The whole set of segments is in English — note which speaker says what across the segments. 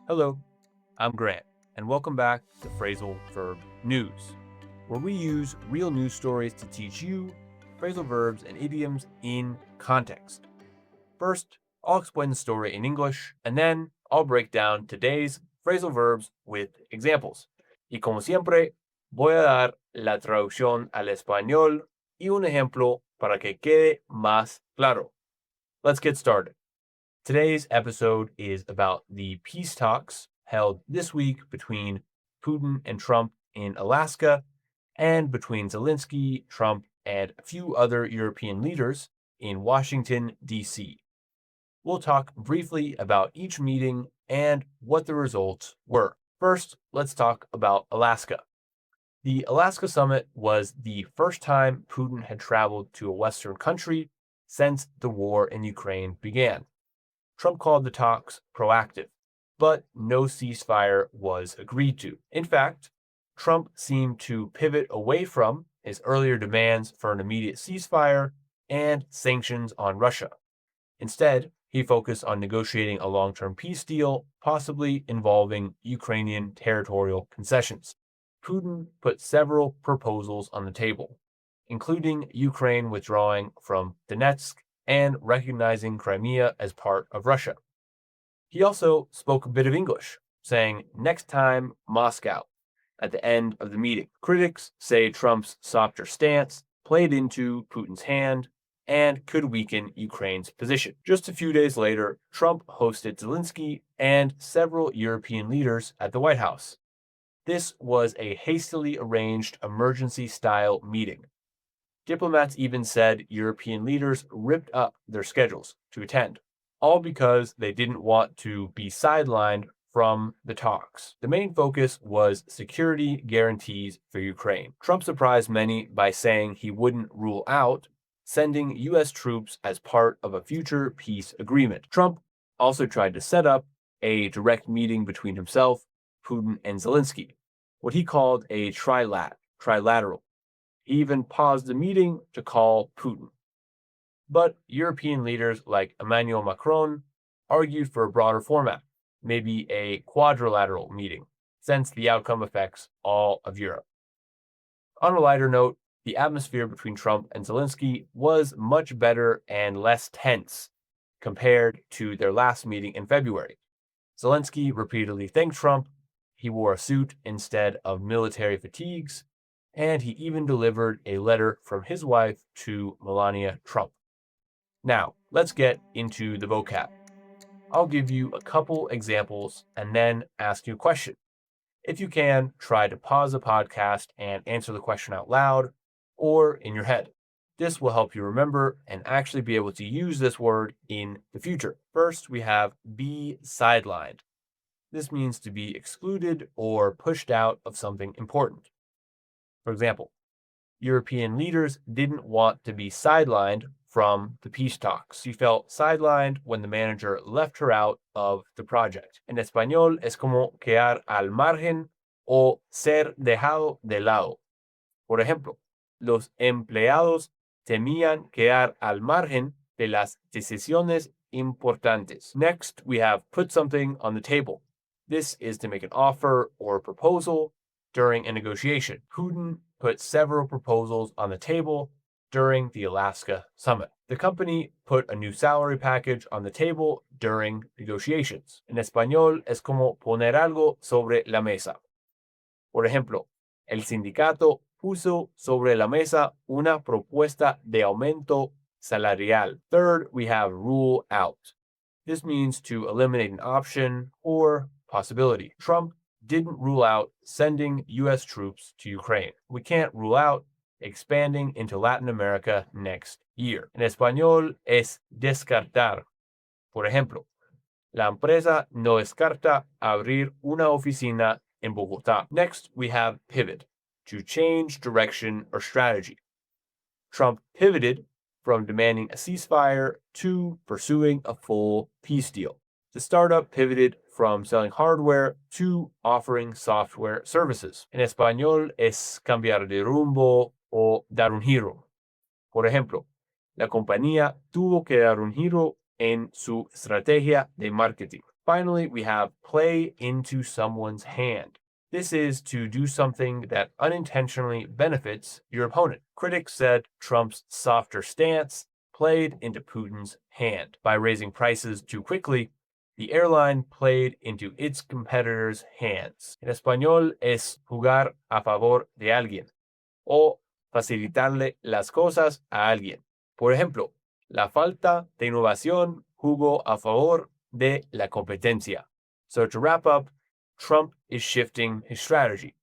Speaker 1: Hello, I'm Grant, and welcome back to Phrasal Verb News, where we use real news stories to teach you phrasal verbs and idioms in context. First, I'll explain the story in English, and then I'll break down today's phrasal verbs with examples. Y como siempre, voy a dar la traducción al español y un ejemplo para que quede más claro. Let's get started. Today's episode is about the peace talks held this week between Putin and Trump in Alaska and between Zelensky, Trump, and a few other European leaders in Washington, D.C. We'll talk briefly about each meeting and what the results were. First, let's talk about Alaska. The Alaska summit was the first time Putin had traveled to a Western country since the war in Ukraine began. Trump called the talks proactive, but no ceasefire was agreed to. In fact, Trump seemed to pivot away from his earlier demands for an immediate ceasefire and sanctions on Russia. Instead, he focused on negotiating a long term peace deal, possibly involving Ukrainian territorial concessions. Putin put several proposals on the table, including Ukraine withdrawing from Donetsk and recognizing Crimea as part of Russia. He also spoke a bit of English, saying, "Next time, Moscow," at the end of the meeting. Critics say Trump's softer stance played into Putin's hand and could weaken Ukraine's position. Just a few days later, Trump hosted Zelensky and several European leaders at the White House. This was a hastily arranged emergency style meeting. Diplomats even said European leaders ripped up their schedules to attend, all because they didn't want to be sidelined from the talks. The main focus was security guarantees for Ukraine. Trump surprised many by saying he wouldn't rule out sending U.S. troops as part of a future peace agreement. Trump also tried to set up a direct meeting between himself, Putin, and Zelensky, what he called a trilateral. He even paused the meeting to call Putin. But European leaders like Emmanuel Macron argued for a broader format, maybe a quadrilateral meeting, since the outcome affects all of Europe. On a lighter note, the atmosphere between Trump and Zelensky was much better and less tense compared to their last meeting in February. Zelensky repeatedly thanked Trump. He wore a suit instead of military fatigues, and he even delivered a letter from his wife to Melania Trump. Now, let's get into the vocab. I'll give you a couple examples and then ask you a question. If you can, try to pause the podcast and answer the question out loud or in your head. This will help you remember and actually be able to use this word in the future. First, we have be sidelined. This means to be excluded or pushed out of something important. For example, European leaders didn't want to be sidelined from the peace talks. She felt sidelined when the manager left her out of the project. En español es como quedar al margen o ser dejado de lado. Por ejemplo, los empleados temían quedar al margen de las decisiones importantes. Next, we have put something on the table. This is to make an offer or proposal during a negotiation. Putin put several proposals on the table during the Alaska summit. The company put a new salary package on the table during negotiations. En español es como poner algo sobre la mesa. Por ejemplo, el sindicato puso sobre la mesa una propuesta de aumento salarial. Third, we have rule out. This means to eliminate an option or possibility. Trump didn't rule out sending U.S. troops to Ukraine. We can't rule out expanding into Latin America next year. En español es descartar. Por ejemplo, la empresa no descarta abrir una oficina in Bogota. Next, we have pivot, to change direction or strategy. Trump pivoted from demanding a ceasefire to pursuing a full peace deal. The startup pivoted from selling hardware to offering software services. En español es cambiar de rumbo o dar un giro. Por ejemplo, la compañía tuvo que dar un giro en su estrategia de marketing. Finally, we have play into someone's hand. This is to do something that unintentionally benefits your opponent. Critics said Trump's softer stance played into Putin's hand. By raising prices too quickly, the airline played into its competitors' hands. En español es jugar a favor de alguien o facilitarle las cosas a alguien. Por ejemplo, la falta de innovación jugó a favor de la competencia. So to wrap up, Trump is shifting his strategy.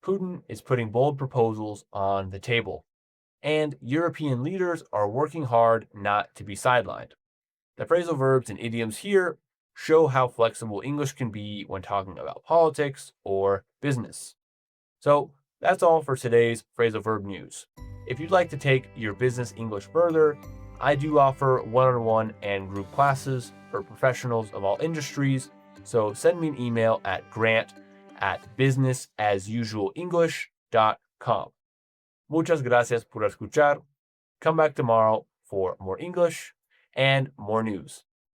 Speaker 1: Putin is putting bold proposals on the table. And European leaders are working hard not to be sidelined. The phrasal verbs and idioms here show how flexible English can be when talking about politics or business. So that's all for today's phrasal verb news. If you'd like to take your business English further, I do offer one-on-one and group classes for professionals of all industries. So send me an email at grant@businessasusualenglish.com. Muchas gracias por escuchar. Come back tomorrow for more English and more news.